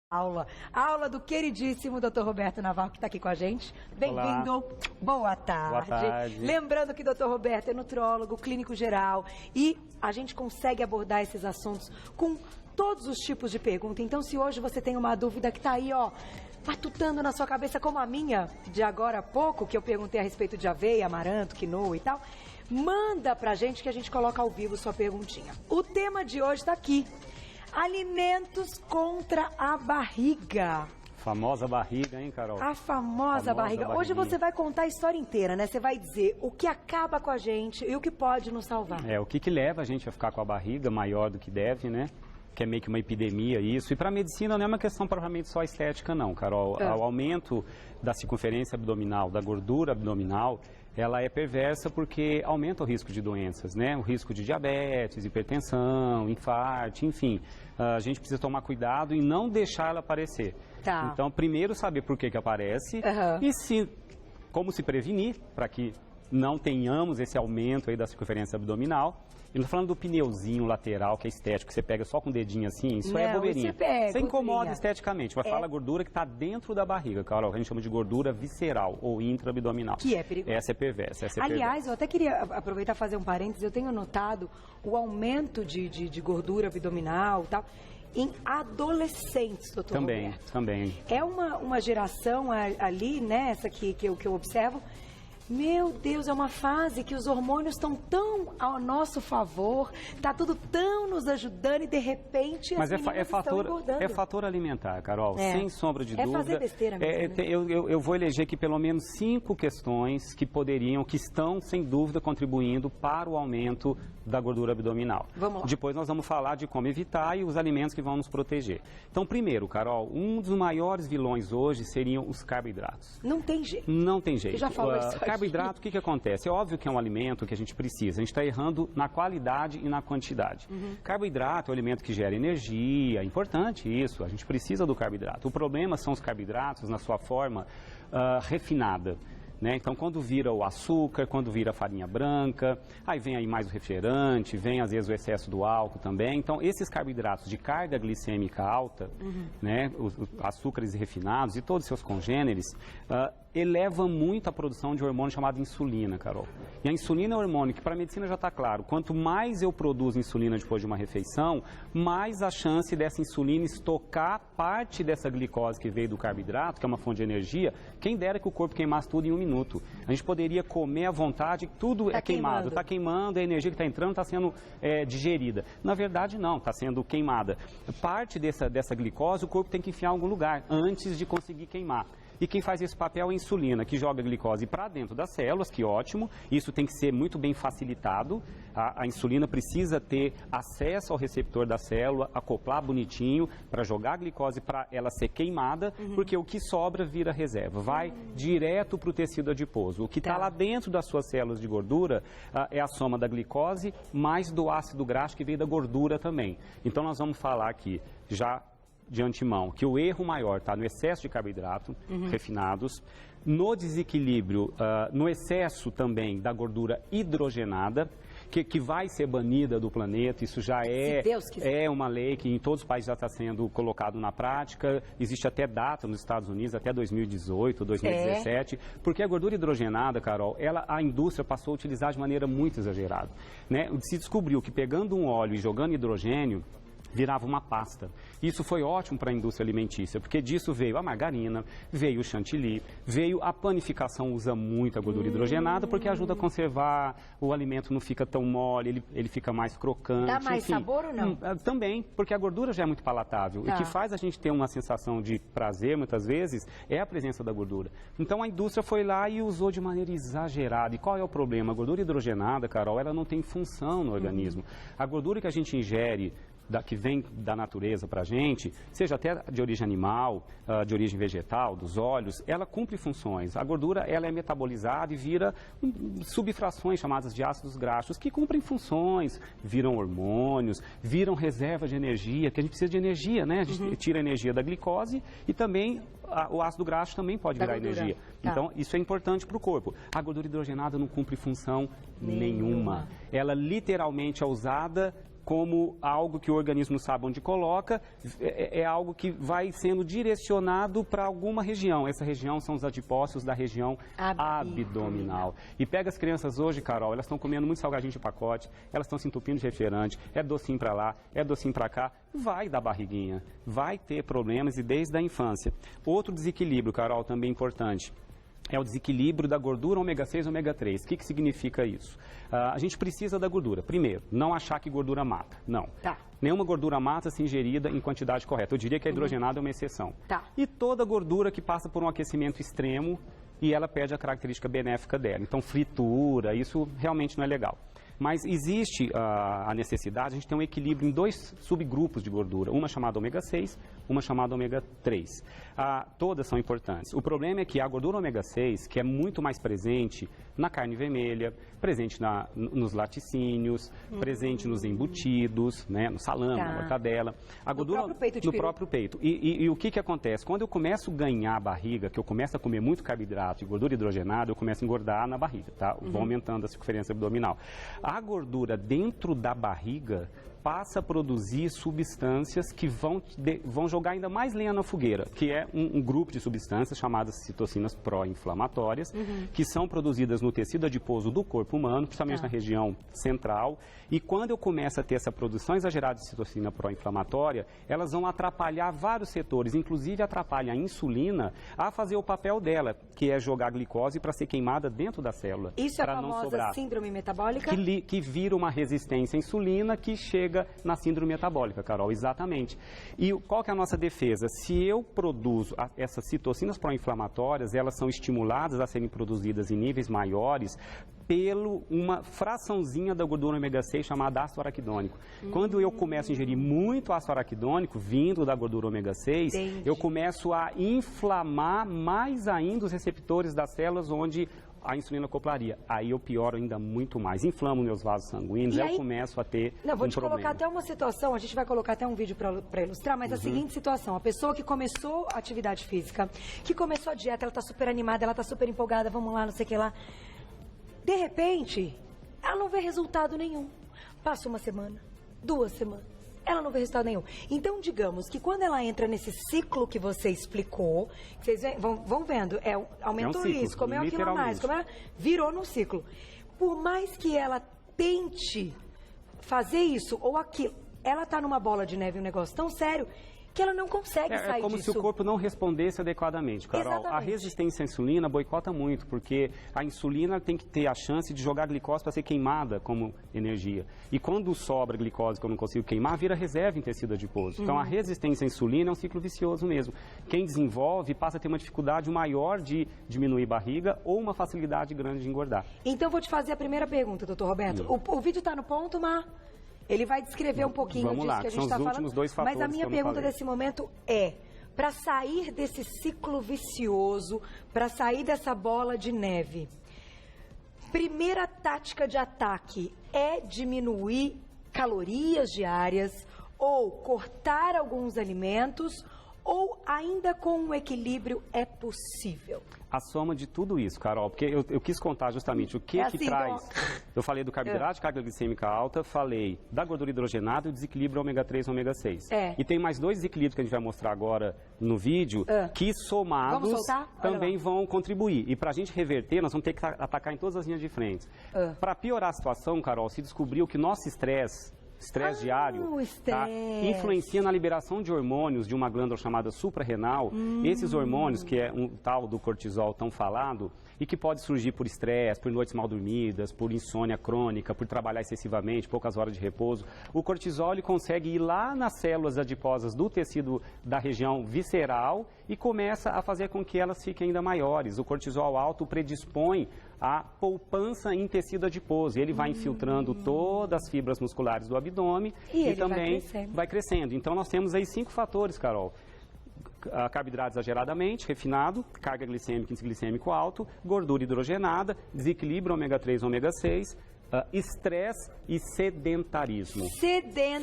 Aula do queridíssimo Dr. Roberto Navarro, que está aqui com a gente. Bem-vindo. Boa tarde. Boa tarde. Lembrando que o Dr. Roberto é nutrólogo, clínico geral, e a gente consegue abordar esses assuntos com todos os tipos de pergunta. Então, se hoje você tem uma dúvida que está aí, ó, matutando na sua cabeça, como a minha de agora há pouco, que eu perguntei a respeito de aveia, amaranto, quinoa e tal, manda pra gente que a gente coloca ao vivo sua perguntinha. O tema de hoje está aqui. Alimentos contra a barriga. Famosa barriga, hein, Carol? A famosa barriga. Hoje você vai contar a história inteira, né? Você vai dizer o que acaba com a gente e o que pode nos salvar. O que leva a gente a ficar com a barriga maior do que deve, né? Que é meio que uma epidemia isso. E para a medicina não é uma questão propriamente só estética, não, Carol. O aumento da circunferência abdominal, da gordura abdominal, ela é perversa porque aumenta o risco de doenças, né? O risco de diabetes, hipertensão, infarto, enfim. A gente precisa tomar cuidado e não deixar ela aparecer. Tá. Então, primeiro saber por que aparece e como se prevenir para que não tenhamos esse aumento aí da circunferência abdominal. Eu não estou falando do pneuzinho lateral, que é estético, que você pega só com o dedinho assim, isso é bobeirinha. Você incomoda esteticamente, mas fala a gordura que está dentro da barriga, Carol, que a gente chama de gordura visceral ou intraabdominal. Que é perigoso. Essa é perversa. Aliás, eu até queria aproveitar e fazer um parênteses, eu tenho notado o aumento de gordura abdominal e tal em adolescentes, doutor Roberto. Também. É uma geração ali, né, essa que eu observo. Meu Deus, é uma fase que os hormônios estão tão ao nosso favor, tá tudo tão nos ajudando e de repente as meninas estão engordando. É fator alimentar, Carol, sem sombra de dúvida. É fazer besteira mesmo, né? Eu vou eleger aqui pelo menos 5 questões que estão sem dúvida contribuindo para o aumento da gordura abdominal. Vamos lá. Depois nós vamos falar de como evitar e os alimentos que vão nos proteger. Então, primeiro, Carol, um dos maiores vilões hoje seriam os carboidratos. Não tem jeito. Não tem jeito. Eu já falou isso. Carboidrato, o que acontece? É óbvio que é um alimento que a gente precisa. A gente está errando na qualidade e na quantidade. Carboidrato é um alimento que gera energia, é importante isso. A gente precisa do carboidrato. O problema são os carboidratos na sua forma refinada. Né? Então, quando vira o açúcar, quando vira a farinha branca, aí vem aí mais o refrigerante, vem às vezes o excesso do álcool também. Então, esses carboidratos de carga glicêmica alta, né? Os açúcares refinados e todos os seus congêneres, eleva muito a produção de um hormônio chamado insulina, Carol. E a insulina é um hormônio que para a medicina já está claro, quanto mais eu produzo insulina depois de uma refeição, mais a chance dessa insulina estocar parte dessa glicose que veio do carboidrato, que é uma fonte de energia. Quem dera que o corpo queimasse tudo em 1 minuto. A gente poderia comer à vontade, tudo é queimado. Está queimando, a energia que está entrando está sendo digerida. Na verdade, não, está sendo queimada. Parte dessa glicose o corpo tem que enfiar em algum lugar antes de conseguir queimar. E quem faz esse papel é a insulina, que joga a glicose para dentro das células, que ótimo. Isso tem que ser muito bem facilitado. A insulina precisa ter acesso ao receptor da célula, acoplar bonitinho para jogar a glicose para ela ser queimada, porque o que sobra vira reserva. Vai direto para o tecido adiposo. O que está lá dentro das suas células de gordura é a soma da glicose mais do ácido graxo que veio da gordura também. Então nós vamos falar aqui já de antemão, que o erro maior está no excesso de carboidrato refinados, no desequilíbrio, no excesso também da gordura hidrogenada, que vai ser banida do planeta. Isso já é uma lei que em todos os países já está sendo colocado na prática. Existe até data nos Estados Unidos, até 2018, 2017, porque a gordura hidrogenada, Carol, a indústria passou a utilizar de maneira muito exagerada, né? Se descobriu que pegando um óleo e jogando hidrogênio, virava uma pasta. Isso foi ótimo para a indústria alimentícia, porque disso veio a margarina, veio o chantilly, veio a panificação, usa muito a gordura hidrogenada, porque ajuda a conservar, o alimento não fica tão mole, ele fica mais crocante. Dá mais sabor ou não? Também, porque a gordura já é muito palatável. E o que faz a gente ter uma sensação de prazer, muitas vezes, é a presença da gordura. Então a indústria foi lá e usou de maneira exagerada. E qual é o problema? A gordura hidrogenada, Carol, ela não tem função no organismo. A gordura que a gente ingere, que vem da natureza para a gente, seja até de origem animal, de origem vegetal, dos óleos, ela cumpre funções. A gordura ela é metabolizada e vira subfrações chamadas de ácidos graxos, que cumprem funções, viram hormônios, viram reserva de energia, que a gente precisa de energia, né? A gente tira a energia da glicose e também o ácido graxo também pode virar energia. Então, isso é importante para o corpo. A gordura hidrogenada não cumpre função nenhuma. Ela literalmente é usada como algo que o organismo sabe onde coloca, é algo que vai sendo direcionado para alguma região. Essa região são os adipócitos da região abdominal. E pega as crianças hoje, Carol, elas estão comendo muito salgadinho de pacote, elas estão se entupindo de refrigerante, é docinho para lá, é docinho para cá, vai dar barriguinha, vai ter problemas e desde a infância. Outro desequilíbrio, Carol, também importante, é o desequilíbrio da gordura ômega 6 e ômega 3. O que significa isso? A gente precisa da gordura. Primeiro, não achar que gordura mata. Não. Tá. Nenhuma gordura mata se ingerida em quantidade correta. Eu diria que a hidrogenada é uma exceção. Tá. E toda gordura que passa por um aquecimento extremo e ela perde a característica benéfica dela. Então, fritura, isso realmente não é legal. Mas existe a necessidade, a gente tem um equilíbrio em 2 subgrupos de gordura, uma chamada ômega 6, uma chamada ômega 3. Todas são importantes. O problema é que a gordura ômega 6, que é muito mais presente na carne vermelha, presente nos laticínios, presente nos embutidos, né, no salame, na mortadela. A gordura, próprio peito de no peru. próprio peito. E o que acontece? Quando eu começo a ganhar a barriga, que eu começo a comer muito carboidrato e gordura hidrogenada, eu começo a engordar na barriga, tá? Vou aumentando a circunferência abdominal. A gordura dentro da barriga passa a produzir substâncias que vão jogar ainda mais lenha na fogueira, que é um grupo de substâncias chamadas citocinas pró-inflamatórias, que são produzidas no tecido adiposo do corpo humano, principalmente na região central. E quando eu começo a ter essa produção exagerada de citocina pró-inflamatória, elas vão atrapalhar vários setores, inclusive atrapalha a insulina a fazer o papel dela, que é jogar glicose para ser queimada dentro da célula. Isso é a famosa síndrome metabólica? Que vira uma resistência à insulina que chega na síndrome metabólica, Carol, exatamente. E qual que é a nossa defesa? Se eu produzo essas citocinas pró-inflamatórias, elas são estimuladas a serem produzidas em níveis maiores pelo uma fraçãozinha da gordura ômega 6 chamada ácido araquidônico. Quando eu começo a ingerir muito ácido araquidônico, vindo da gordura ômega 6, eu começo a inflamar mais ainda os receptores das células onde a insulina acoplaria. Aí eu pioro ainda muito mais. Inflamo meus vasos sanguíneos, aí eu começo a ter vou te colocar até uma situação, a gente vai colocar até um vídeo para ilustrar, mas a seguinte situação, a pessoa que começou a atividade física, que começou a dieta, ela está super animada, ela está super empolgada, vamos lá, não sei o que lá. De repente, ela não vê resultado nenhum. Passa uma semana, 2 semanas, ela não vê resultado nenhum. Então, digamos que quando ela entra nesse ciclo que você explicou, vocês vão vendo, aumentou ciclo, isso, comeu aquilo a mais, virou num ciclo. Por mais que ela tente fazer isso ou aquilo, ela está numa bola de neve, um negócio tão sério, que ela não consegue sair disso. É como se o corpo não respondesse adequadamente, Carol. Exatamente. A resistência à insulina boicota muito, porque a insulina tem que ter a chance de jogar glicose para ser queimada como energia. E quando sobra glicose que eu não consigo queimar, vira reserva em tecido adiposo. Então, a resistência à insulina é um ciclo vicioso mesmo. Quem desenvolve passa a ter uma dificuldade maior de diminuir barriga ou uma facilidade grande de engordar. Então, vou te fazer a primeira pergunta, doutor Roberto. O vídeo está no ponto, mas ele vai descrever um pouquinho disso que a gente está falando. Mas a minha pergunta nesse momento é, para sair desse ciclo vicioso, para sair dessa bola de neve, primeira tática de ataque é diminuir calorias diárias ou cortar alguns alimentos, ou ainda com um equilíbrio é possível? A soma de tudo isso, Carol, porque eu quis contar justamente o que que traz. Eu falei do carboidrato, carga glicêmica alta, falei da gordura hidrogenada e o desequilíbrio ômega 3 e ômega 6. E tem mais 2 desequilíbrios que a gente vai mostrar agora no vídeo, que somados também vão contribuir. E para a gente reverter, nós vamos ter que atacar em todas as linhas de frente. Para piorar a situação, Carol, se descobriu que nosso estresse diário influencia na liberação de hormônios de uma glândula chamada suprarrenal. Esses hormônios, que é um tal do cortisol tão falado, e que pode surgir por estresse, por noites mal dormidas, por insônia crônica, por trabalhar excessivamente, poucas horas de repouso. O cortisol ele consegue ir lá nas células adiposas do tecido da região visceral e começa a fazer com que elas fiquem ainda maiores. O cortisol alto predispõe a poupança em tecido adiposo. Ele vai infiltrando todas as fibras musculares do abdômen e também vai crescendo. Então, nós temos aí 5 fatores, Carol. Carboidrato exageradamente, refinado, carga glicêmica e índice glicêmico alto, gordura hidrogenada, desequilíbrio ômega 3 e ômega 6, estresse e sedentarismo.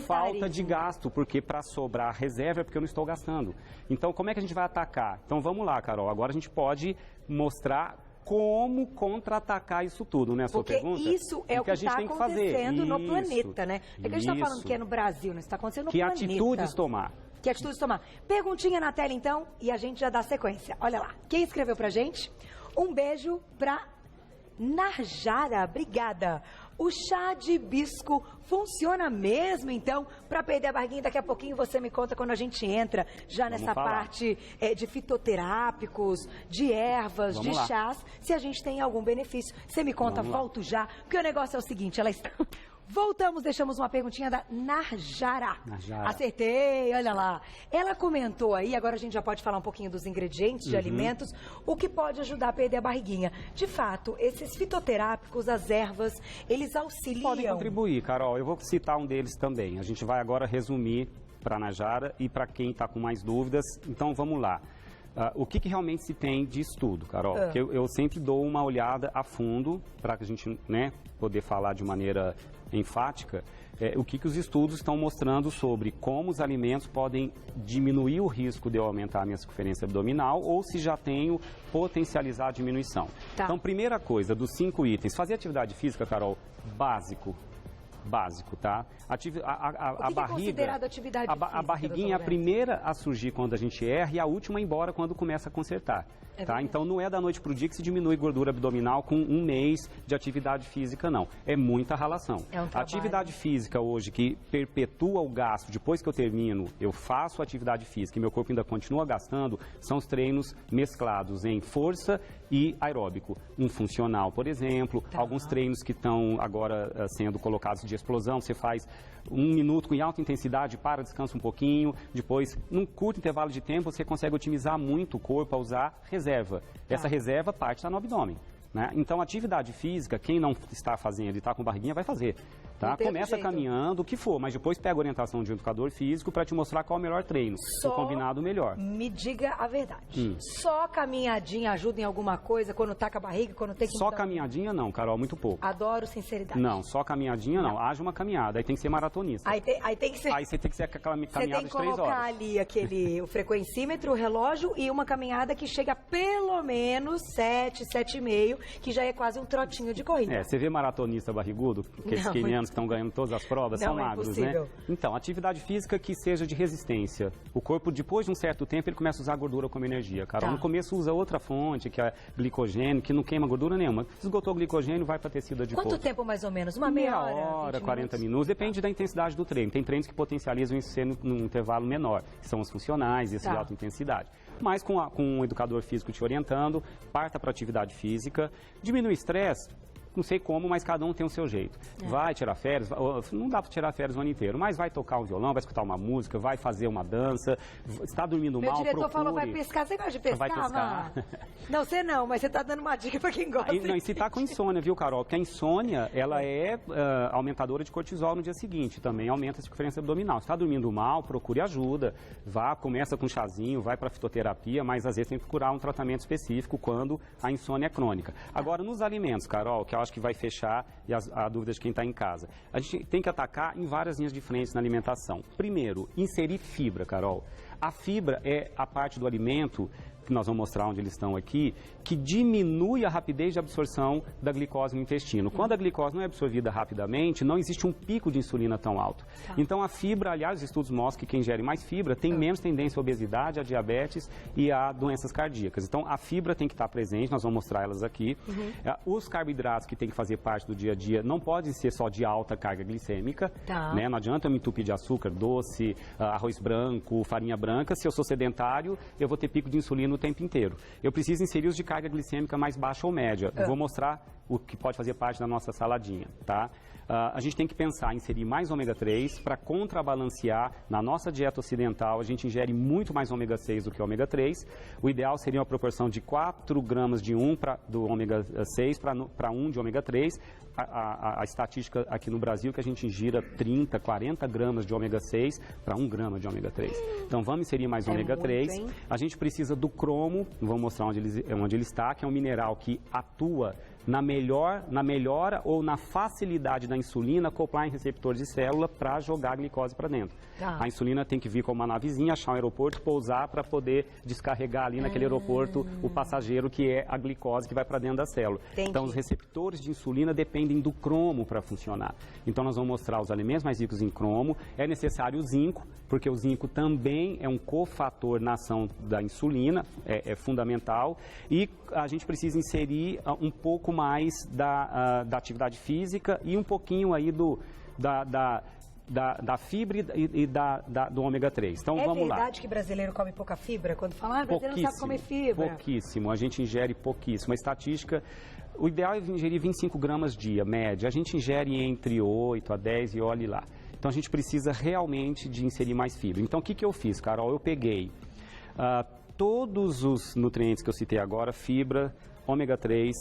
Falta de gasto, porque para sobrar reserva é porque eu não estou gastando. Então, como é que a gente vai atacar? Então, vamos lá, Carol. Agora a gente pode mostrar como contra-atacar isso tudo, né? A sua pergunta? Porque isso é o que está acontecendo no planeta, né? É que a gente está falando que é no Brasil, não está acontecendo no planeta. Que atitudes tomar? Que atitudes tomar? Perguntinha na tela, então, e a gente já dá sequência. Olha lá, quem escreveu pra gente? Um beijo pra Narjara, obrigada. O chá de hibisco funciona mesmo, então, para perder a barriguinha? Daqui a pouquinho você me conta quando a gente entra já nessa parte de fitoterápicos, de ervas, de chás, se a gente tem algum benefício. Você me conta, volto já, porque o negócio é o seguinte, ela está... Voltamos, deixamos uma perguntinha da Narjara. Acertei, olha lá. Ela comentou aí, agora a gente já pode falar um pouquinho dos ingredientes de alimentos, o que pode ajudar a perder a barriguinha. De fato, esses fitoterápicos, as ervas, eles auxiliam... Podem contribuir, Carol. Eu vou citar um deles também. A gente vai agora resumir para a Narjara e para quem está com mais dúvidas. Então, vamos lá. O que realmente se tem de estudo, Carol? Porque eu sempre dou uma olhada a fundo para que a gente, né, poder falar de maneira enfática o que os estudos estão mostrando sobre como os alimentos podem diminuir o risco de eu aumentar a minha circunferência abdominal ou se já tenho potencializar a diminuição. Então, primeira coisa, dos 5 itens, fazer atividade física, Carol, básico, tá? A barriga, é considerado atividade física, a barriguinha é a primeira a surgir quando a gente erra e a última a ir embora quando começa a consertar. Tá? Então, não é da noite para o dia que se diminui gordura abdominal com um mês de atividade física, não. É muita ralação. A atividade física hoje que perpetua o gasto, depois que eu termino, eu faço atividade física e meu corpo ainda continua gastando, são os treinos mesclados em força e aeróbico. Um funcional, por exemplo, alguns treinos que estão agora sendo colocados de explosão, você faz 1 minuto em alta intensidade, descansa um pouquinho, depois, num curto intervalo de tempo, você consegue otimizar muito o corpo a usar reserva. Essa reserva parte está no abdômen. Né? Então, atividade física, quem não está fazendo e está com barriguinha, vai fazer. Tá? Começa caminhando, o que for, mas depois pega a orientação de um educador físico para te mostrar qual é o melhor treino, o combinado melhor. Me diga a verdade. Só caminhadinha ajuda em alguma coisa quando tá com a barriga, quando tem que... Só caminhadinha não, Carol, muito pouco. Adoro sinceridade. Não, só caminhadinha não. Haja uma caminhada, aí tem que ser maratonista. Aí tem que ser... Aí você tem que ser aquela caminhada de 3 horas. Você tem que colocar ali o frequencímetro, o relógio e uma caminhada que chega a pelo menos 7,5, que já é quase um trotinho de corrida. Você vê maratonista barrigudo, aqueles quenianos que estão ganhando todas as provas, são magros, né? Então, atividade física que seja de resistência. O corpo, depois de um certo tempo, ele começa a usar a gordura como energia, Carol. No começo usa outra fonte, que é glicogênio, que não queima gordura nenhuma. Esgotou o glicogênio, vai para tecido adiposo. Quanto tempo mais ou menos? Uma meia hora? 40 minutos. Depende da intensidade do treino. Tem treinos que potencializam isso num intervalo menor, que são os funcionais, esses de alta intensidade. Mas com um educador físico te orientando, parta para atividade física, diminui o estresse. Não sei como, mas cada um tem o seu jeito. Vai tirar férias, não dá para tirar férias o ano inteiro, mas vai tocar um violão, vai escutar uma música, vai fazer uma dança, está dormindo mal, procure. Meu diretor falou, vai pescar. Você gosta de pescar, vai pescar. Não, você não, mas você está dando uma dica para quem gosta. Não, e se está com insônia, viu, Carol? Porque a insônia, ela é aumentadora de cortisol no dia seguinte, também aumenta a circunferência abdominal. Se está dormindo mal, procure ajuda, começa com um chazinho, vai para fitoterapia, mas às vezes tem que procurar um tratamento específico quando a insônia é crônica. Agora, nos alimentos, Carol, que eu acho que vai fechar e a dúvida de quem está em casa. A gente tem que atacar em várias linhas de frente na alimentação. Primeiro, inserir fibra, Carol. A fibra é a parte do alimento, que nós vamos mostrar onde eles estão aqui, que diminui a rapidez de absorção da glicose no intestino. Quando a glicose não é absorvida rapidamente, não existe um pico de insulina tão alto. Então, a fibra, aliás, os estudos mostram que quem ingere mais fibra tem menos tendência à obesidade, à diabetes e a doenças cardíacas. Então, a fibra tem que estar presente, nós vamos mostrar elas aqui. Os carboidratos que tem que fazer parte do dia a dia não podem ser só de alta carga glicêmica. Né? Não adianta eu me entupir de açúcar, doce, arroz branco, farinha branca. Se eu sou sedentário, eu vou ter pico de insulina o tempo inteiro. Eu preciso inserir os de carga glicêmica mais baixa ou média. Eu vou mostrar o que pode fazer parte da nossa saladinha, tá? A gente tem que pensar em inserir mais ômega 3 para contrabalancear. Na nossa dieta ocidental, a gente ingere muito mais ômega 6 do que ômega 3. O ideal seria uma proporção de 4 gramas de do ômega 6 para 1 de ômega 3. A estatística aqui no Brasil é que a gente ingira 30, 40 gramas de ômega 6 para 1 grama de ômega 3. Então, vamos inserir mais ômega 3. A gente precisa do cromo, vamos mostrar onde ele está, que é um mineral que atua na melhora ou na facilidade da insulina acoplar em receptor de célula para jogar a glicose para dentro. Tá. A insulina tem que vir com uma navezinha, achar um aeroporto, pousar para poder descarregar ali naquele aeroporto o passageiro que é a glicose que vai para dentro da célula. Entendi. Então, os receptores de insulina dependem do cromo para funcionar. Então, nós vamos mostrar os alimentos mais ricos em cromo. É necessário o zinco, porque o zinco também é um cofator na ação da insulina, é fundamental. E a gente precisa inserir um pouco mais da atividade física e um pouquinho aí da fibra e do ômega 3. Então, vamos lá. É verdade que brasileiro come pouca fibra? Quando fala, brasileiro não sabe comer fibra. Pouquíssimo, a gente ingere pouquíssimo. A estatística, o ideal é ingerir 25 gramas dia, média. A gente ingere entre 8 a 10 e olhe lá. Então, a gente precisa realmente de inserir mais fibra. Então, o que eu fiz, Carol? Eu peguei todos os nutrientes que eu citei agora, fibra, ômega 3,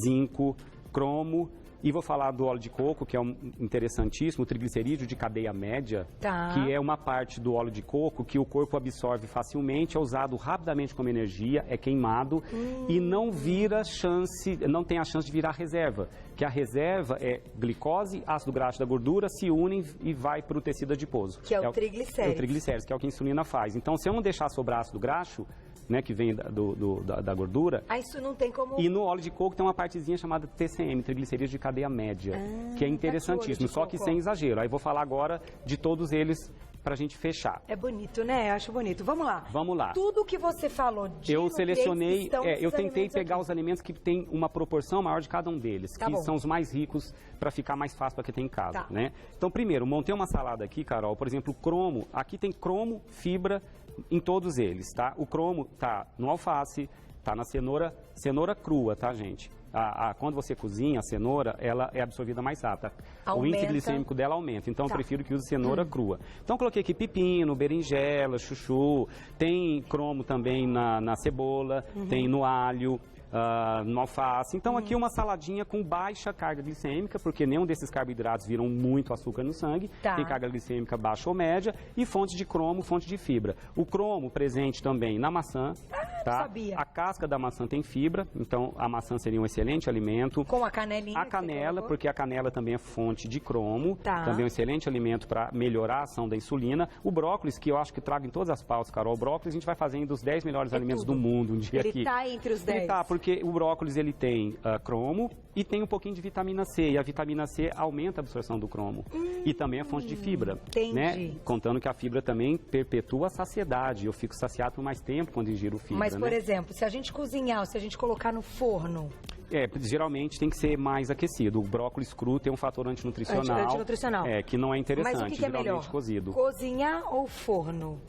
zinco, cromo, e vou falar do óleo de coco, que é interessantíssimo, o triglicerídeo de cadeia média, que é uma parte do óleo de coco que o corpo absorve facilmente, é usado rapidamente como energia, é queimado e não tem a chance de virar reserva, que a reserva é glicose, ácido graxo da gordura, se unem e vai para o tecido adiposo. Que é o triglicérides. É o triglicérides, que é o que a insulina faz. Então, se eu não deixar sobrar ácido graxo, né, que vem da gordura. Isso não tem como... E no óleo de coco tem uma partezinha chamada TCM, triglicerídeos de cadeia média, que é interessantíssimo, só que sem exagero. Aí vou falar agora de todos eles para a gente fechar. É bonito, né? Eu acho bonito. Vamos lá. Vamos lá. Tudo que você falou de eu selecionei, eu tentei pegar aqui os alimentos que tem uma proporção maior de cada um deles, que são os mais ricos para ficar mais fácil para quem tem em casa, né? Então, primeiro, montei uma salada aqui, Carol, por exemplo, cromo. Aqui tem cromo, fibra em todos eles, tá? O cromo tá no alface, tá na cenoura crua, tá, gente? Quando você cozinha a cenoura, ela é absorvida mais rápido. O índice glicêmico dela aumenta, então eu prefiro que use cenoura crua. Então coloquei aqui pepino, berinjela, chuchu, tem cromo também na cebola, tem no alho, no alface. Então aqui uma saladinha com baixa carga glicêmica, porque nenhum desses carboidratos viram muito açúcar no sangue, tem carga glicêmica baixa ou média, e fonte de cromo, fonte de fibra. O cromo presente também na maçã, tá? Sabia. A casca da maçã tem fibra, então a maçã seria um excelente alimento. Com a canelinha. A canela, porque a canela também é fonte de cromo, também é um excelente alimento para melhorar a ação da insulina. O brócolis, que eu acho que trago em todas as pautas, Carol, o brócolis a gente vai fazendo os 10 melhores alimentos do mundo um dia aqui. Ele está entre os 10. Ele tá, porque o brócolis ele tem cromo e tem um pouquinho de vitamina C, e a vitamina C aumenta a absorção do cromo. E também é fonte de fibra. Entendi. Né? Contando que a fibra também perpetua a saciedade. Eu fico saciado por mais tempo quando ingiro fibra. Mas, por exemplo, se a gente cozinhar ou se a gente colocar no forno... Geralmente tem que ser mais aquecido. O brócolis cru tem um fator antinutricional. Que não é interessante. Mas o que é melhor? Cozido. Cozinhar ou forno?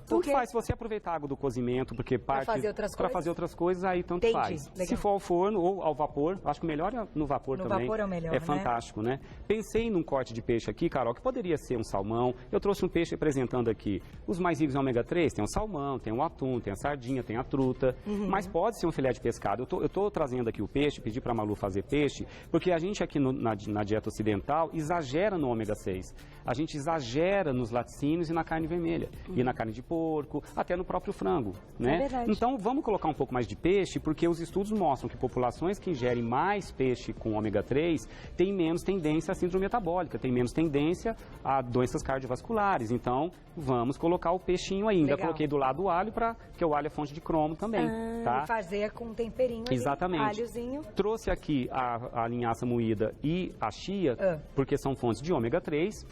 Tanto faz, se você aproveitar a água do cozimento, porque parte para fazer outras coisas, aí tanto faz. Legal. Se for ao forno ou ao vapor, acho que o melhor é no vapor também. No vapor é o melhor, fantástico, né? Pensei num corte de peixe aqui, Carol, que poderia ser um salmão. Eu trouxe um peixe apresentando aqui. Os mais ricos em ômega 3, tem o salmão, tem o atum, tem a sardinha, tem a truta, mas pode ser um filé de pescado. Eu tô trazendo aqui o peixe, pedi para a Malu fazer peixe, porque a gente aqui na dieta ocidental exagera no ômega 6. A gente exagera nos laticínios e na carne vermelha, e na carne de porco, até no próprio frango, né? É verdade. Então, vamos colocar um pouco mais de peixe, porque os estudos mostram que populações que ingerem mais peixe com ômega 3 têm menos tendência à síndrome metabólica, têm menos tendência a doenças cardiovasculares. Então, vamos colocar o peixinho aí. Ainda coloquei do lado o alho, porque o alho é fonte de cromo também, tá? Fazer com um temperinho ali, exatamente. alhozinho. Trouxe aqui a linhaça moída e a chia, porque são fontes de ômega 3,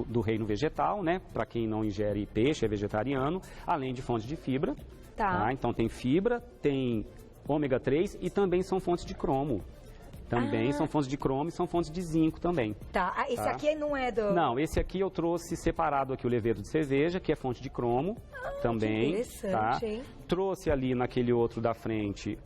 do reino vegetal, né? Para quem não ingere peixe, é vegetariano, além de fontes de fibra. Então tem fibra, tem ômega 3 e também são fontes de cromo. Também são fontes de cromo e são fontes de zinco também. Esse aqui não é do... Não, esse aqui eu trouxe separado aqui o levedo de cerveja, que é fonte de cromo também. Que interessante, hein? Trouxe ali naquele outro da frente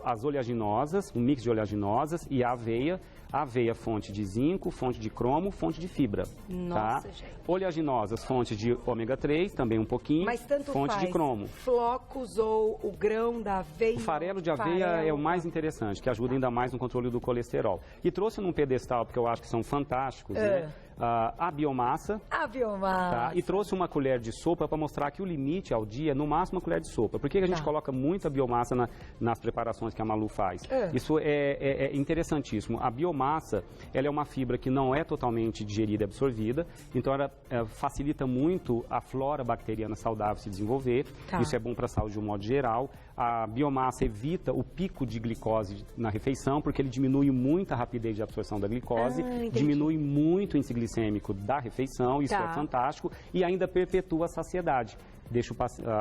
as oleaginosas, um mix de oleaginosas e a aveia. A aveia, fonte de zinco, fonte de cromo, fonte de fibra. Nossa, gente. Oleaginosas, fonte de ômega 3, também um pouquinho. Mas tanto fonte de cromo. Flocos ou o grão da aveia. O farelo de aveia é o mais interessante, que ajuda ainda mais no controle do colesterol. E trouxe num pedestal, porque eu acho que são fantásticos, né? a biomassa. A biomassa. Tá? E trouxe uma colher de sopa para mostrar que o limite ao dia, no máximo, uma colher de sopa. Por que a gente coloca muita biomassa nas preparações que a Malu faz? Isso é interessantíssimo. A biomassa, ela é uma fibra que não é totalmente digerida e absorvida, então ela facilita muito a flora bacteriana saudável se desenvolver. Isso é bom para a saúde de um modo geral. A biomassa evita o pico de glicose na refeição, porque ele diminui muito a rapidez de absorção da glicose, diminui muito o índice glicêmico da refeição, isso é fantástico, e ainda perpetua a saciedade. Deixa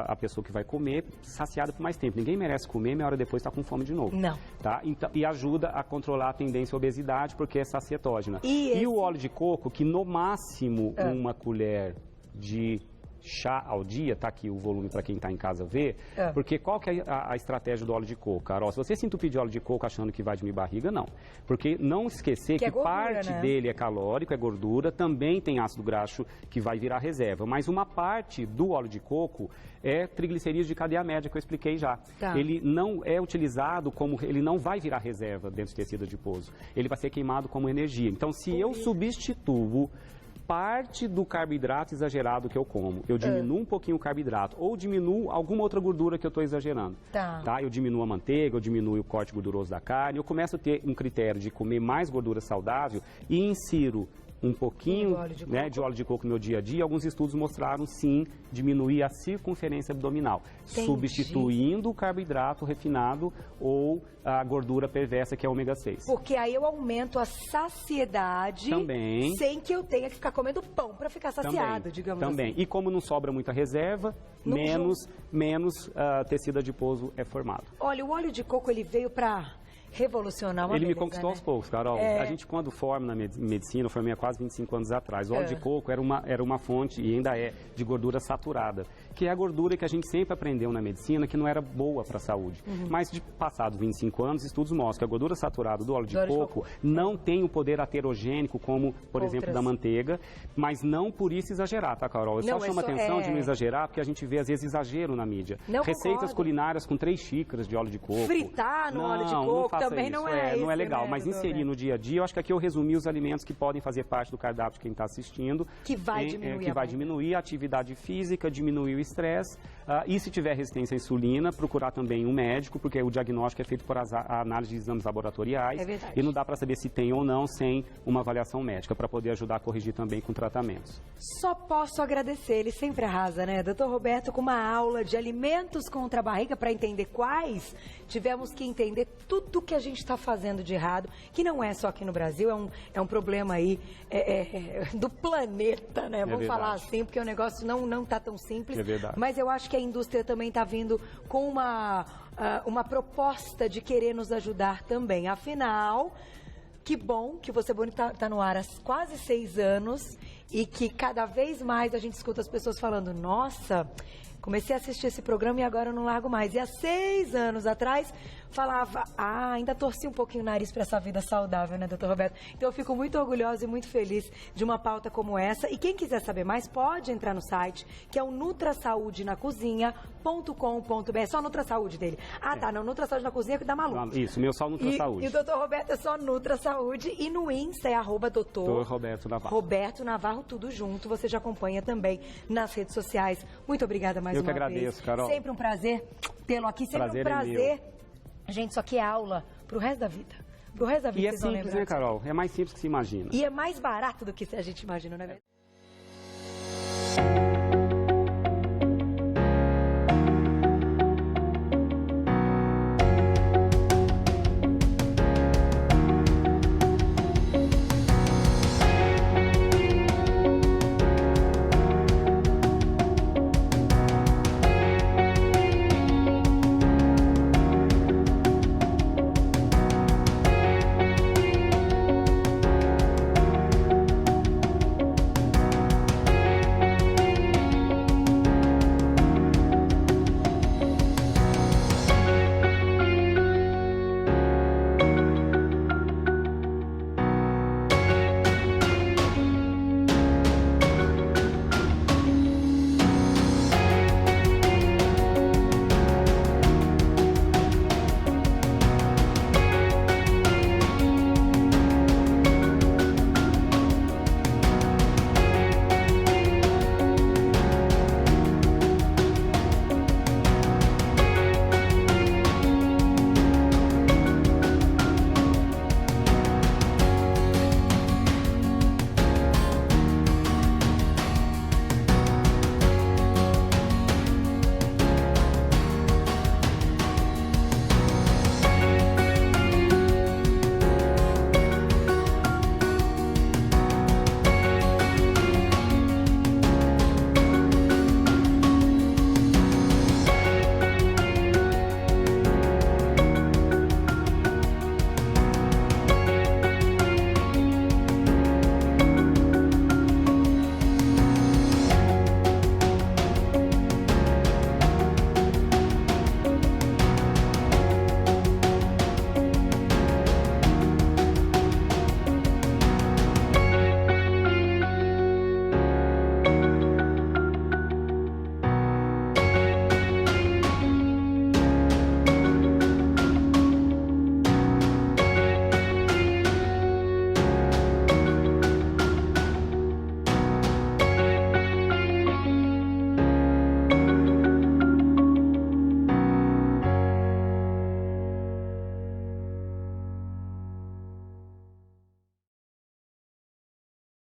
a pessoa que vai comer saciada por mais tempo. Ninguém merece comer e meia hora depois está com fome de novo. Não. Tá? Então, e ajuda a controlar a tendência à obesidade, porque é sacietógena. E o óleo de coco, que no máximo uma colher de chá ao dia, está aqui o volume para quem está em casa ver, porque qual que é a estratégia do óleo de coco, Carol? Se você se entupir de óleo de coco achando que vai diminuir barriga, não. Porque não esquecer que gordura, parte dele é calórico, é gordura, também tem ácido graxo que vai virar reserva, mas uma parte do óleo de coco é triglicerídeos de cadeia média, que eu expliquei já. Ele não é utilizado como, ele não vai virar reserva dentro do tecido adiposo, ele vai ser queimado como energia. Então, se eu substituo parte do carboidrato exagerado que eu como, eu diminuo um pouquinho o carboidrato ou diminuo alguma outra gordura que eu estou exagerando. Eu diminuo a manteiga, eu diminuo o corte gorduroso da carne, eu começo a ter um critério de comer mais gordura saudável e insiro um pouquinho de óleo de coco no meu dia a dia. Alguns estudos mostraram, sim, diminuir a circunferência abdominal, substituindo o carboidrato refinado ou a gordura perversa, que é ômega 6. Porque aí eu aumento a saciedade sem que eu tenha que ficar comendo pão para ficar saciado, digamos assim. E como não sobra muita reserva, menos tecido adiposo é formado. Olha, o óleo de coco, ele veio para revolucionar uma Ele me conquistou aos poucos, Carol. A gente, quando forma na medicina, eu formei há quase 25 anos atrás. O óleo de coco era uma fonte, e ainda é, de gordura saturada, que é a gordura que a gente sempre aprendeu na medicina, que não era boa para a saúde. Mas, passados 25 anos, estudos mostram que a gordura saturada do óleo de coco não tem o poder aterogênico, como, por exemplo, da manteiga, mas não por isso exagerar, tá, Carol? Eu só chamo a atenção de não exagerar, porque a gente vê, às vezes, exagero na mídia. Receitas culinárias com 3 xícaras de óleo de coco. Fritar no óleo de coco também não é legal, mas inserir no dia a dia, eu acho que aqui eu resumi os alimentos que podem fazer parte do cardápio de quem está assistindo. Que vai diminuir a atividade física, diminuir o estresse, e se tiver resistência à insulina, procurar também um médico, porque o diagnóstico é feito por análise de exames laboratoriais, e não dá para saber se tem ou não sem uma avaliação médica, para poder ajudar a corrigir também com tratamentos. Só posso agradecer, ele sempre arrasa, né? Doutor Roberto, com uma aula de alimentos contra a barriga, para entender quais, tivemos que entender tudo que a gente está fazendo de errado, que não é só aqui no Brasil, é um problema aí do planeta, né? Vamos falar assim, porque o negócio não está tão simples. Mas eu acho que a indústria também está vindo com uma proposta de querer nos ajudar também. Afinal, que bom que Você Bonita está no ar há quase 6 anos e que cada vez mais a gente escuta as pessoas falando, nossa, comecei a assistir esse programa e agora eu não largo mais. E há 6 anos atrás falava, ainda torci um pouquinho o nariz para essa vida saudável, né, doutor Roberto? Então eu fico muito orgulhosa e muito feliz de uma pauta como essa. E quem quiser saber mais, pode entrar no site, que é o nutrasaudenacozinha.com.br. Só Nutra Saúde dele. Não, Nutra Saúde na Cozinha que dá maluco. Isso, meu só Nutra Saúde. E o doutor Roberto é só Nutra Saúde. E no Insta é @doutor Roberto Navarro. Roberto Navarro, tudo junto. Você já acompanha também nas redes sociais. Muito obrigada mais uma vez. Eu que agradeço, Carol. Sempre um prazer tê-lo aqui. Sempre um prazer. Gente, isso aqui é aula pro resto da vida. Pro resto da vida. E é simples, né, Carol? É mais simples que se imagina. E é mais barato do que a gente imagina, não é verdade?